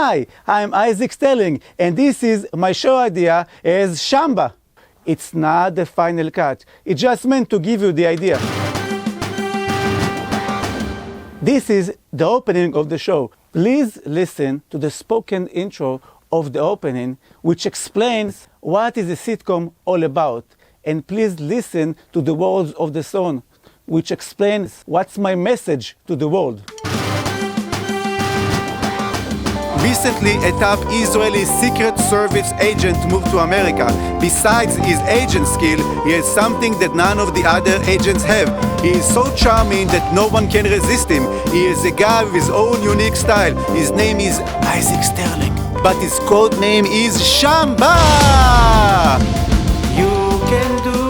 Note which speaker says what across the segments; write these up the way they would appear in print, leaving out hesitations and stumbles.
Speaker 1: Hi, I'm Isaac Sterling, and this is my show idea as Shamba. It's not the final cut. It's just meant to give you the idea. This is the opening of the show. Please listen to the spoken intro of the opening, which explains what is a sitcom all about. And please listen to the words of the song, which explains what's my message to the world.
Speaker 2: Recently, a top Israeli Secret Service agent moved to America. Besides his agent skill, he has something that none of the other agents have. He is so charming that no one can resist him. He is a guy with his own unique style. His name is Isaac Sterling, but his code name is Shamba! You can do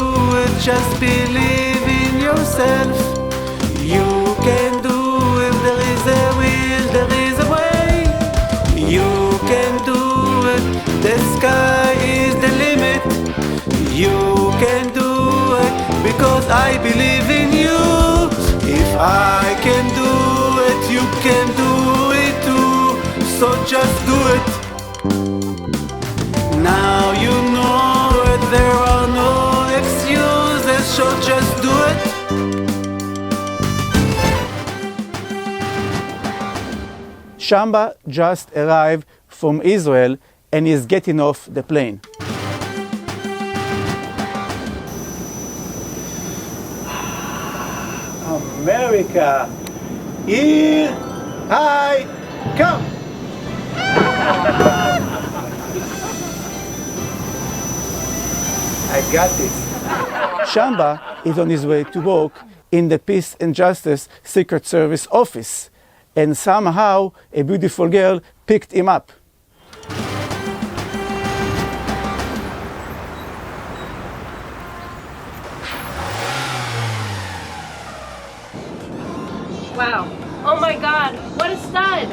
Speaker 2: it, just believe in yourself. You can do it, there is a will, there is a way. You can do it, the sky is the limit. You can do it, because I believe in you. If I can do it, you can do it too. So just do it. Now you know it, there are no excuses, so just do it.
Speaker 1: Shamba just arrived from Israel and is getting off the plane. America, here I come! I got this. Shamba is on his way to work in the Peace and Justice Secret Service office, and somehow a beautiful girl picked him up.
Speaker 3: Wow. Oh my God, what a stud!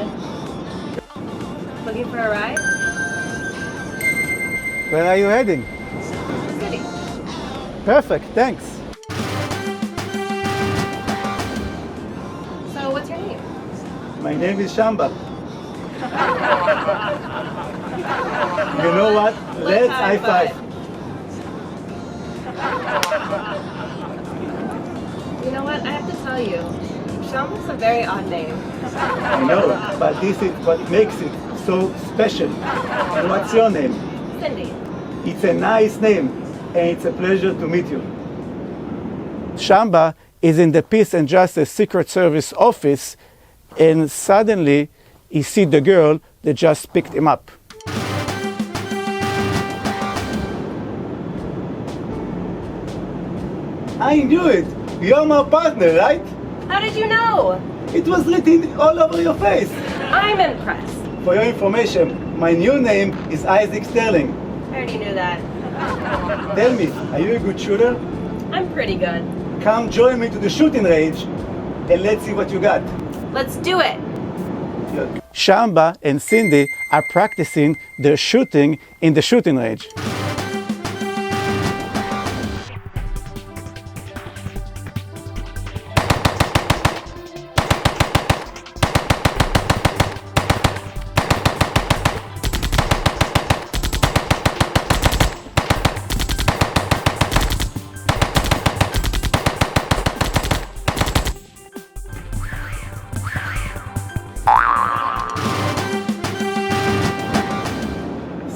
Speaker 3: Looking for a ride?
Speaker 1: Where are you heading?
Speaker 3: The city.
Speaker 1: Perfect, thanks.
Speaker 3: So what's your name?
Speaker 1: My name is Shamba. You know what? Let's high five.
Speaker 3: You know what? I have to tell you, Shamba's a very odd name.
Speaker 1: I know, but this is what makes it so special. And what's your name?
Speaker 3: Cindy.
Speaker 1: It's a nice name, and it's a pleasure to meet you. Shamba is in the Peace and Justice Secret Service office, and suddenly he sees the girl that just picked him up. I knew it! You're my partner, right?
Speaker 3: How did you know?
Speaker 1: It was written all over your face.
Speaker 3: I'm impressed.
Speaker 1: For your information, my new name is Isaac Sterling.
Speaker 3: I already knew that.
Speaker 1: Tell me, are you a good shooter?
Speaker 3: I'm pretty good.
Speaker 1: Come join me to the shooting range and let's see what you got.
Speaker 3: Let's do it.
Speaker 1: Shamba and Cindy are practicing their shooting in the shooting range.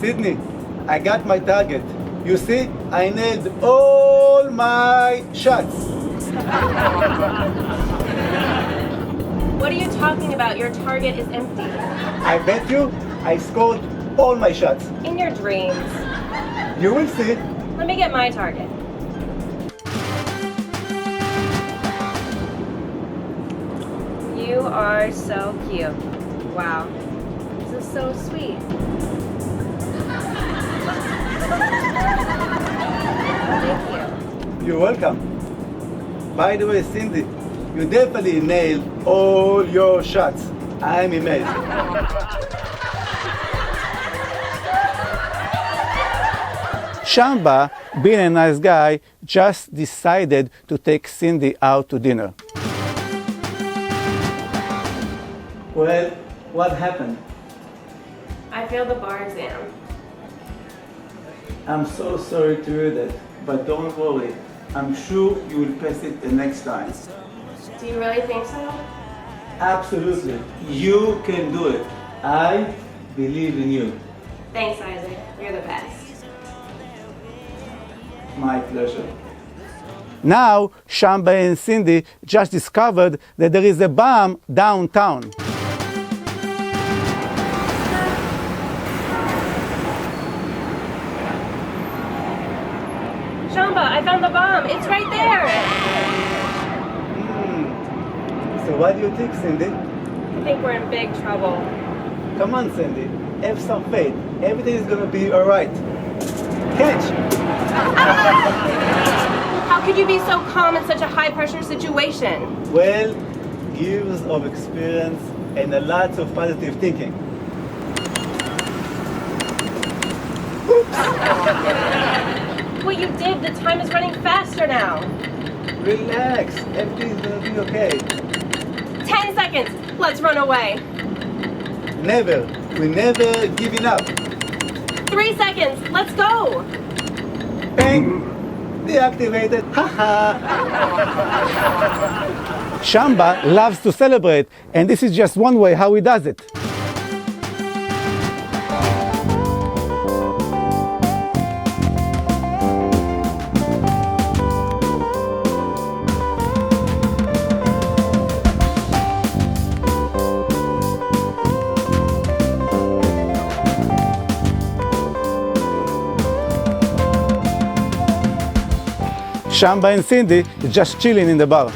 Speaker 1: Sydney, I got my target. You see, I nailed all my shots.
Speaker 3: What are you talking about? Your target is empty.
Speaker 1: I bet you I scored all my shots.
Speaker 3: In your dreams.
Speaker 1: You will see.
Speaker 3: Let me get my target. You are so cute. Wow. This is so sweet. Thank you.
Speaker 1: You're welcome. By the way, Cindy, you definitely nailed all your shots. I'm amazed. Shamba, being a nice guy, just decided to take Cindy out to dinner. Well, what happened?
Speaker 3: I failed the bar exam.
Speaker 1: I'm so sorry to hear that, but don't worry. I'm sure you will pass it the next time.
Speaker 3: Do you really think so?
Speaker 1: Absolutely. You can do it. I believe in you.
Speaker 3: Thanks, Isaac. You're the best.
Speaker 1: My pleasure. Now, Shamba and Cindy just discovered that there is a bomb downtown.
Speaker 3: Shamba, I found the bomb. It's right there.
Speaker 1: So what do you think, Cindy?
Speaker 3: I think we're in big trouble.
Speaker 1: Come on, Cindy. Have some faith. Everything is gonna be alright. Catch!
Speaker 3: How could you be so calm in such a high-pressure situation?
Speaker 1: Well, years of experience and a lot of positive thinking.
Speaker 3: What you did, the time is running faster now.
Speaker 1: Relax. Everything's gonna be okay.
Speaker 3: 10 seconds. Let's run away.
Speaker 1: Never. We're never giving up.
Speaker 3: 3 seconds. Let's go.
Speaker 1: Bang! Deactivated. Haha! Shamba loves to celebrate, and this is just one way how he does it. Shamba and Cindy just chilling in the bar.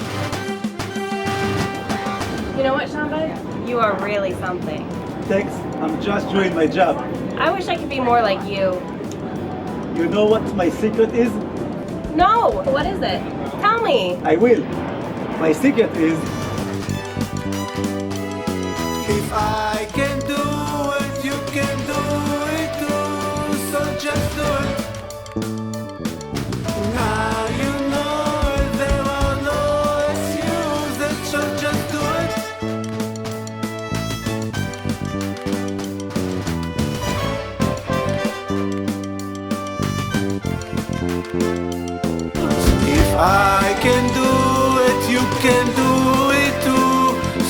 Speaker 3: You know what, Shamba? You are really something.
Speaker 1: Thanks, I'm just doing my job.
Speaker 3: I wish I could be more like you.
Speaker 1: You know what my secret is?
Speaker 3: No! What is it? Tell me.
Speaker 1: I will. My secret is
Speaker 2: If I can do it, you can do it too. So just do it. Now you know it, there are no excuses. So just do it. If I can do it, you can do it too.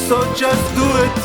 Speaker 2: So just do it.